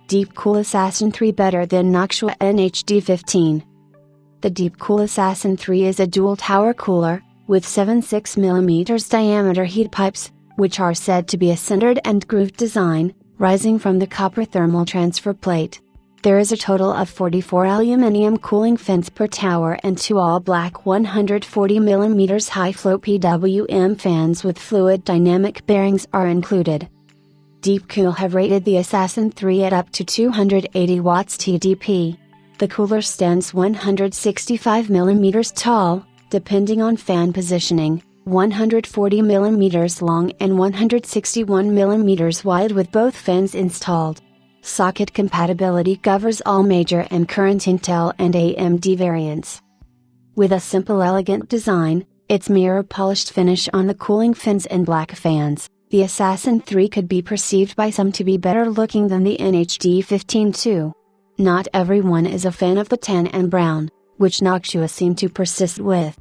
Deepcool Assassin III better than Noctua NH D15. The Deepcool Assassin III is a dual tower cooler, with 7 6mm diameter heat pipes, which are said to be a centered and grooved design, rising from the copper thermal transfer plate. There is a total of 44 aluminum cooling fins per tower and 2 all-black 140mm high-flow PWM fans with fluid dynamic bearings are included. Deepcool have rated the Assassin III at up to 280 watts TDP. The cooler stands 165mm tall, depending on fan positioning, 140mm long and 161mm wide with both fans installed. Socket compatibility covers all major and current Intel and AMD variants. With a simple elegant design, its mirror polished finish on the cooling fins and black fans, the Assassin III could be perceived by some to be better looking than the NH D15 too. Not everyone is a fan of the tan and brown, which Noctua seem to persist with.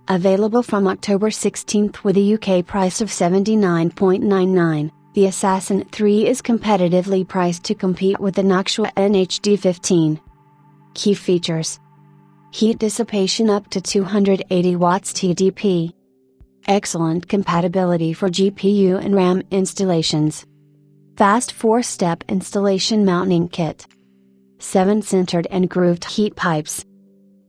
Available from October 16 with a UK price of $79.99. The Assassin III is competitively priced to compete with the Noctua NH D15. Key features: heat dissipation up to 280 watts TDP. Excellent compatibility for GPU and RAM installations. Fast 4-step installation mounting kit. 7 centered and grooved heat pipes.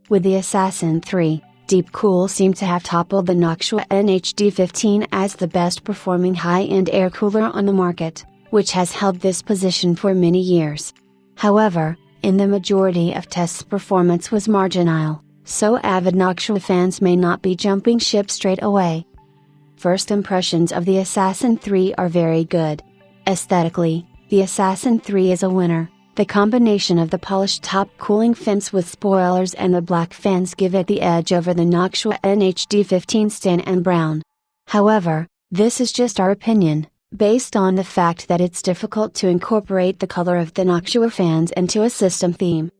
With the Assassin III, Deepcool seem to have toppled the Noctua NH D15 as the best performing high-end air cooler on the market, which has held this position for many years. However, in the majority of tests performance was marginal, so avid Noctua fans may not be jumping ship straight away. First impressions of the Assassin III are very good. Aesthetically, the Assassin III is a winner. The combination of the polished top cooling fins with spoilers and the black fans give it the edge over the Noctua NH D15 tan and brown. However, this is just our opinion, based on the fact that it's difficult to incorporate the color of the Noctua fans into a system theme.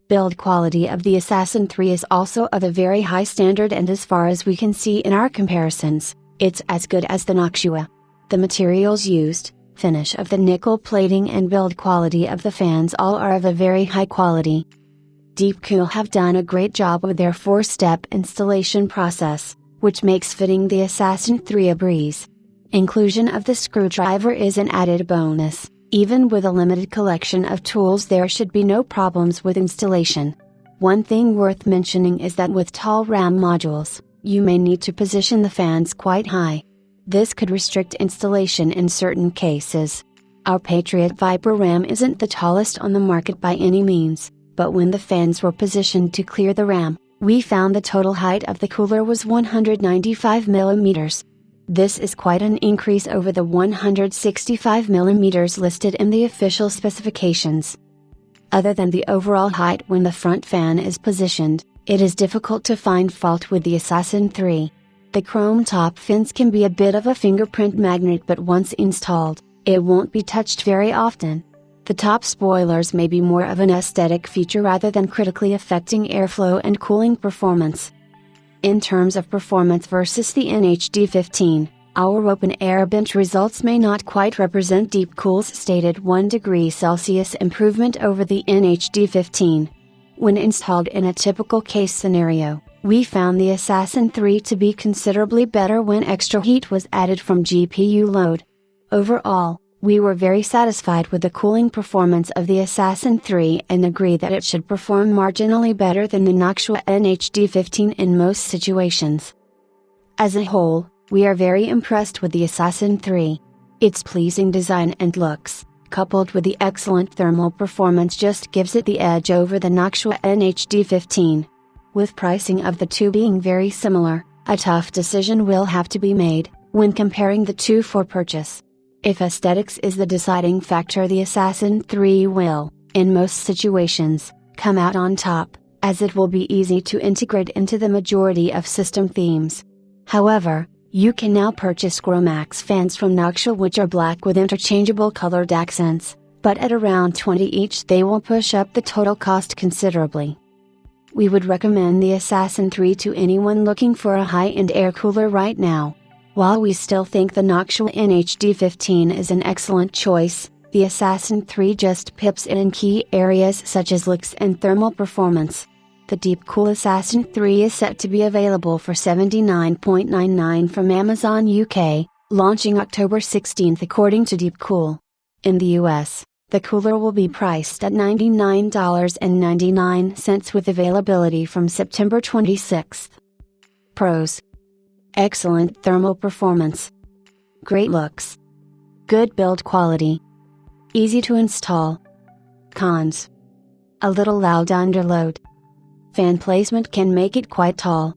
Build quality of the Assassin III is also of a very high standard, and as far as we can see in our comparisons, it's as good as the Noctua. The materials used, finish of the nickel plating and build quality of the fans all are of a very high quality. Deepcool have done a great job with their 4-step installation process, which makes fitting the Assassin III a breeze. Inclusion of the screwdriver is an added bonus. Even with a limited collection of tools, there should be no problems with installation. One thing worth mentioning is that with tall RAM modules, you may need to position the fans quite high. This could restrict installation in certain cases. Our Patriot Viper RAM isn't the tallest on the market by any means, but when the fans were positioned to clear the RAM, we found the total height of the cooler was 195 mm. This is quite an increase over the 165 mm listed in the official specifications. Other than the overall height when the front fan is positioned, it is difficult to find fault with the Assassin III. The chrome top fins can be a bit of a fingerprint magnet, but once installed, it won't be touched very often. The top spoilers may be more of an aesthetic feature rather than critically affecting airflow and cooling performance. In terms of performance versus the NH D15, our open-air bench results may not quite represent Deepcool's stated 1 degree Celsius improvement over the NH D15. When installed in a typical case scenario, we found the Assassin III to be considerably better when extra heat was added from GPU load. Overall, we were very satisfied with the cooling performance of the Assassin III and agree that it should perform marginally better than the Noctua NH D15 in most situations. As a whole, we are very impressed with the Assassin III. Its pleasing design and looks, coupled with the excellent thermal performance, just gives it the edge over the Noctua NH D15. With pricing of the two being very similar, a tough decision will have to be made when comparing the two for purchase. If aesthetics is the deciding factor, the Assassin III will, in most situations, come out on top, as it will be easy to integrate into the majority of system themes. However, you can now purchase Chromax fans from Noctua which are black with interchangeable colored accents, but at around $20 each they will push up the total cost considerably. We would recommend the Assassin III to anyone looking for a high-end air cooler right now. While we still think the Noctua NH D15 is an excellent choice, The Assassin III just pips it in key areas such as looks and thermal performance. The Deepcool Assassin III is set to be available for $79.99 from Amazon UK, launching October 16 according to Deepcool. In the US, the cooler will be priced at $99.99 with availability from September 26. Pros: excellent thermal performance, great looks, good build quality, easy to install. Cons: a little loud under load. Fan placement can make it quite tall.